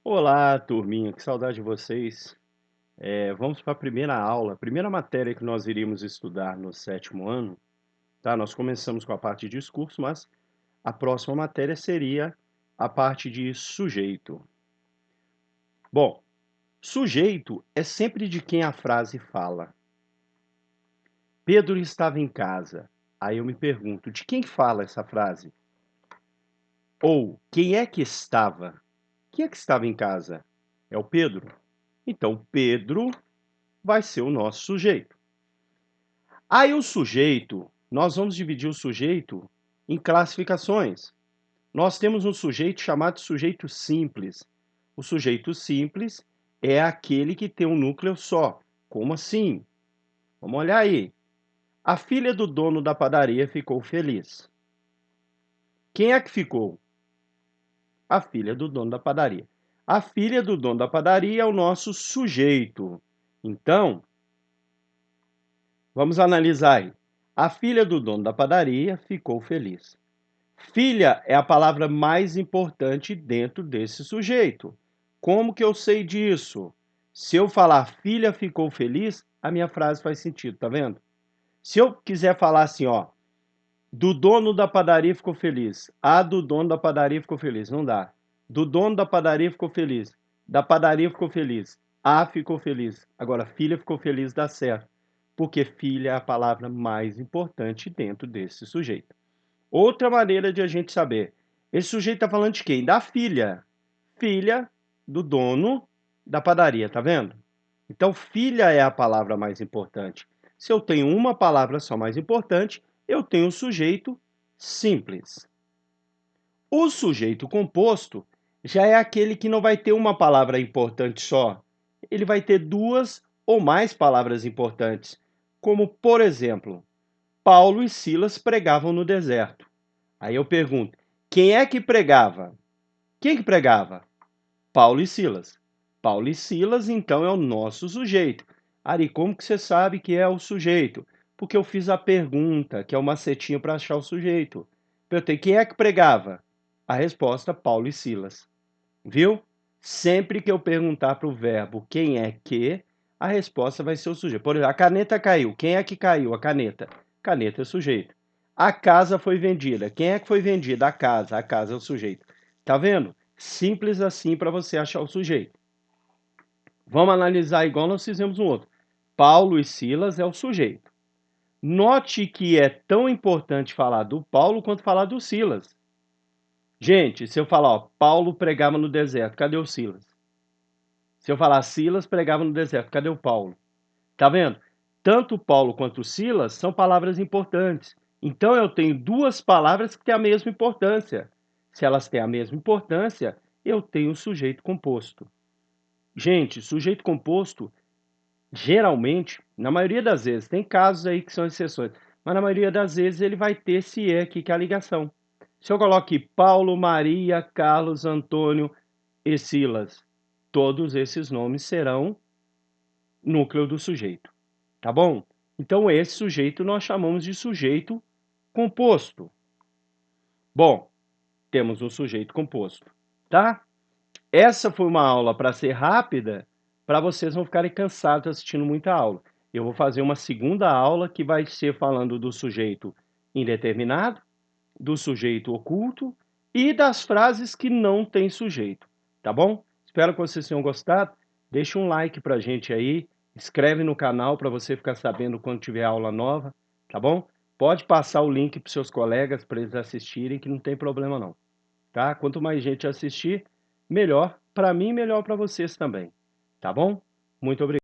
Olá, turminha, que saudade de vocês. Vamos para a primeira aula, a primeira matéria que nós iríamos estudar no sétimo ano, tá? Nós começamos com a parte de discurso, mas a próxima matéria seria a parte de sujeito. Bom, sujeito é sempre de quem a frase fala. Pedro estava em casa. Aí eu me pergunto, de quem fala essa frase? Ou, quem é que estava? Quem é que estava em casa? É o Pedro? Então, Pedro vai ser o nosso sujeito. Aí o sujeito, nós vamos dividir o sujeito em classificações. Nós temos um sujeito chamado sujeito simples. O sujeito simples é aquele que tem um núcleo só. Como assim? Vamos olhar aí. A filha do dono da padaria ficou feliz. Quem é que ficou? A filha do dono da padaria. A filha do dono da padaria é o nosso sujeito. Então, vamos analisar aí. A filha do dono da padaria ficou feliz. Filha é a palavra mais importante dentro desse sujeito. Como que eu sei disso? Se eu falar filha ficou feliz, a minha frase faz sentido, tá vendo? Se eu quiser falar assim, ó, do dono da padaria ficou feliz. A do dono da padaria ficou feliz. Não dá. Do dono da padaria ficou feliz. Da padaria ficou feliz. A ficou feliz. Agora, filha ficou feliz dá certo. Porque filha é a palavra mais importante dentro desse sujeito. Outra maneira de a gente saber. Esse sujeito está falando de quem? Da filha. Filha do dono da padaria, tá vendo? Então, filha é a palavra mais importante. Se eu tenho uma palavra só mais importante, eu tenho o sujeito simples. O sujeito composto já é aquele que não vai ter uma palavra importante só. Ele vai ter duas ou mais palavras importantes. Como, por exemplo, Paulo e Silas pregavam no deserto. Aí eu pergunto, quem é que pregava? Quem que pregava? Paulo e Silas. Paulo e Silas, então, é o nosso sujeito. Ari, como que você sabe que é o sujeito? Porque eu fiz a pergunta, que é o macetinho para achar o sujeito. Perguntei, quem é que pregava? A resposta, Paulo e Silas. Viu? Sempre que eu perguntar para o verbo quem é que, a resposta vai ser o sujeito. Por exemplo, a caneta caiu. Quem é que caiu? A caneta. Caneta é o sujeito. A casa foi vendida. Quem é que foi vendida? A casa. A casa é o sujeito. Tá vendo? Simples assim para você achar o sujeito. Vamos analisar igual nós fizemos no outro. Paulo e Silas é o sujeito. Note que é tão importante falar do Paulo quanto falar do Silas. Gente, se eu falar, ó, Paulo pregava no deserto, cadê o Silas? Se eu falar Silas pregava no deserto, cadê o Paulo? Tá vendo? Tanto Paulo quanto Silas são palavras importantes. Então eu tenho duas palavras que têm a mesma importância. Se elas têm a mesma importância, eu tenho o sujeito composto. Gente, sujeito composto, geralmente, na maioria das vezes, tem casos aí que são exceções, mas na maioria das vezes ele vai ter esse E aqui, que é a ligação. Se eu coloco aqui Paulo, Maria, Carlos, Antônio e Silas, todos esses nomes serão núcleo do sujeito, tá bom? Então esse sujeito nós chamamos de sujeito composto. Bom, temos um sujeito composto, tá? Essa foi uma aula para ser rápida, para vocês não ficarem cansados assistindo muita aula. Eu vou fazer uma segunda aula que vai ser falando do sujeito indeterminado, do sujeito oculto e das frases que não têm sujeito, tá bom? Espero que vocês tenham gostado. Deixa um like pra gente aí, inscreve no canal para você ficar sabendo quando tiver aula nova, tá bom? Pode passar o link para seus colegas para eles assistirem, que não tem problema não, tá? Quanto mais gente assistir, melhor para mim, melhor para vocês também, tá bom? Muito obrigado.